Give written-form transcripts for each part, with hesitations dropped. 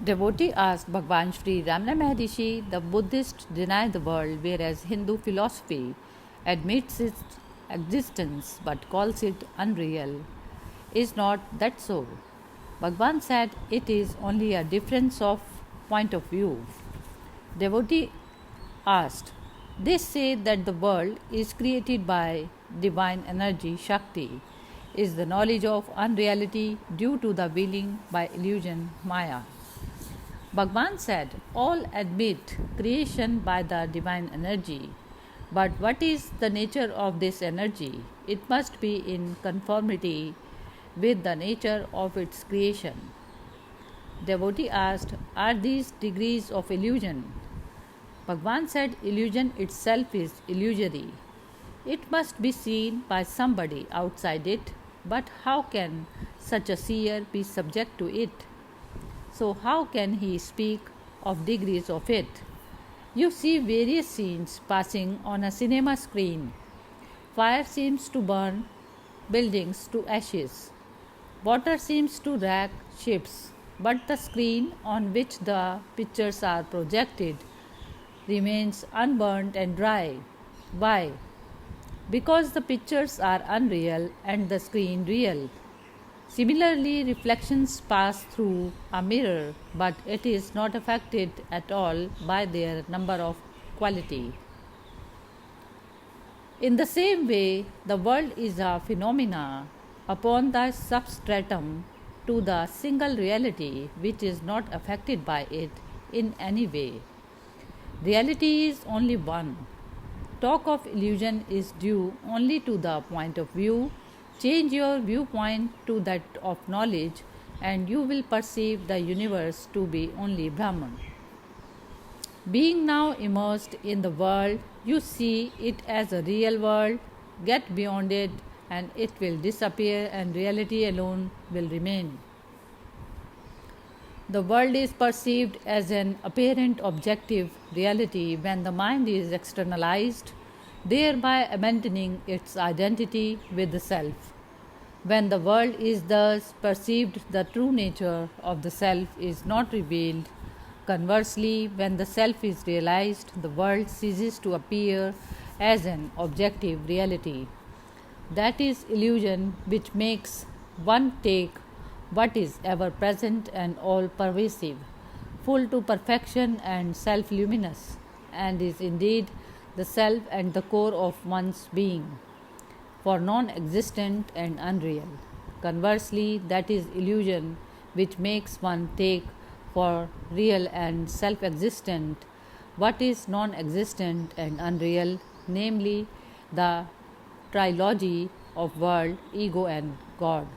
Devotee asked Bhagwan Sri Ramana Maharishi, the Buddhists deny the world, whereas Hindu philosophy admits its existence but calls it unreal. Is not that so? Bhagwan said it is only a difference of point of view. Devotee asked, they say that the world is created by divine energy, Shakti. Is the knowledge of unreality due to the willing by illusion, Maya? Bhagwan said, all admit creation by the divine energy. But what is the nature of this energy? It must be in conformity with the nature of its creation. Devotee asked, are these degrees of illusion? Bhagwan said, illusion itself is illusory. It must be seen by somebody outside it, but how can such a seer be subject to it? So, how can he speak of degrees of it? You see various scenes passing on a cinema screen. Fire seems to burn buildings to ashes. Water seems to wreck ships, but the screen on which the pictures are projected remains unburnt and dry. Why? Because the pictures are unreal and the screen real. Similarly, reflections pass through a mirror, but it is not affected at all by their number of quality. In the same way, the world is a phenomena upon the substratum to the single reality which is not affected by it in any way. Reality is only one. Talk of illusion is due only to the point of view. Change your viewpoint to that of knowledge, and you will perceive the universe to be only Brahman. Being now immersed in the world, you see it as a real world. Get beyond it, and it will disappear, and reality alone will remain. The world is perceived as an apparent objective reality when the mind is externalized, thereby abandoning its identity with the self. When the world is thus perceived, the true nature of the self is not revealed. Conversely, when the self is realized, the world ceases to appear as an objective reality. That is illusion which makes one take what is ever present and all pervasive, full to perfection and self luminous, and is indeed the self and the core of one's being, for non existent and unreal. Conversely, that is illusion which makes one take for real and self existent what is non existent and unreal, namely the trilogy of world, ego, and God.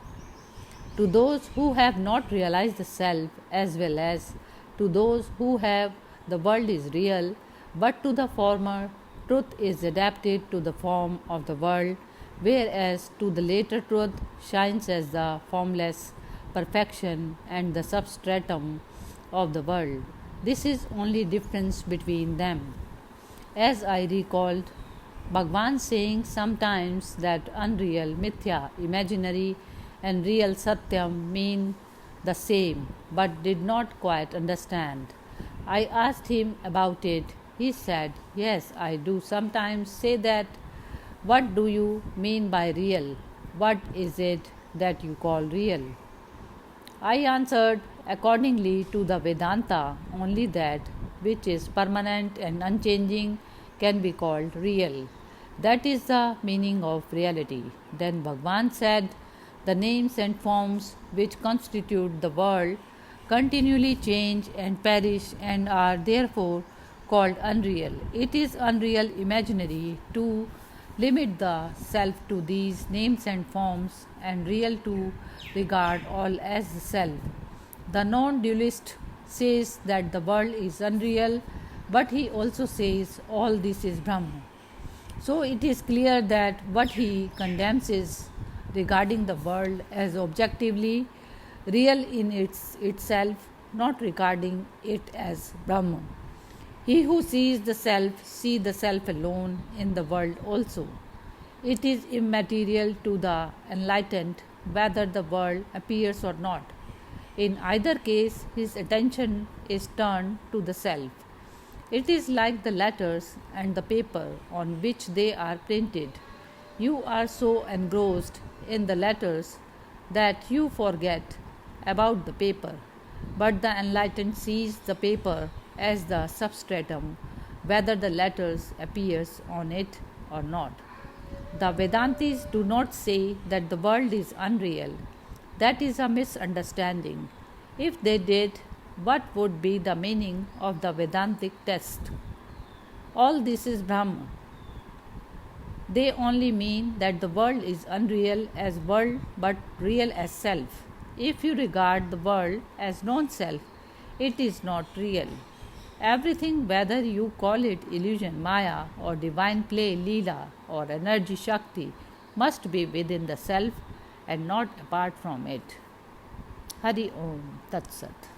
To those who have not realized the self, as well as to those who have, the world is real, but to the former, truth is adapted to the form of the world, whereas to the later, truth shines as the formless perfection and the substratum of the world. This is only difference between them. As I recalled, Bhagwan saying sometimes that unreal, mithya, imaginary, and real satyam mean the same, but did not quite understand. I asked him about it. He said, yes, I do sometimes say that. What do you mean by real? What is it that you call real? I answered, accordingly to the Vedanta, only that which is permanent and unchanging can be called real. That is the meaning of reality. Then Bhagwan said, the names and forms which constitute the world continually change and perish and are therefore called unreal. It is unreal imaginary to limit the self to these names and forms, and real to regard all as the self. The non dualist says that the world is unreal, but he also says all this is Brahma. So it is clear that what he condemns is regarding the world as objectively real in itself, not regarding it as Brahman. He who sees the self sees the self alone in the world also. It is immaterial to the enlightened whether the world appears or not. In either case, his attention is turned to the self. It is like the letters and the paper on which they are printed. You are so engrossed in the letters that you forget about the paper, but the enlightened sees the paper as the substratum, whether the letters appears on it or not. The Vedantis do not say that the world is unreal. That is a misunderstanding. If they did, what would be the meaning of the Vedantic test? All this is Brahma. They only mean that the world is unreal as world but real as self. If you regard the world as non self, it is not real. Everything, whether you call it illusion, Maya, or divine play, Leela, or energy, Shakti, must be within the self and not apart from it. Hari Om Tat Sat.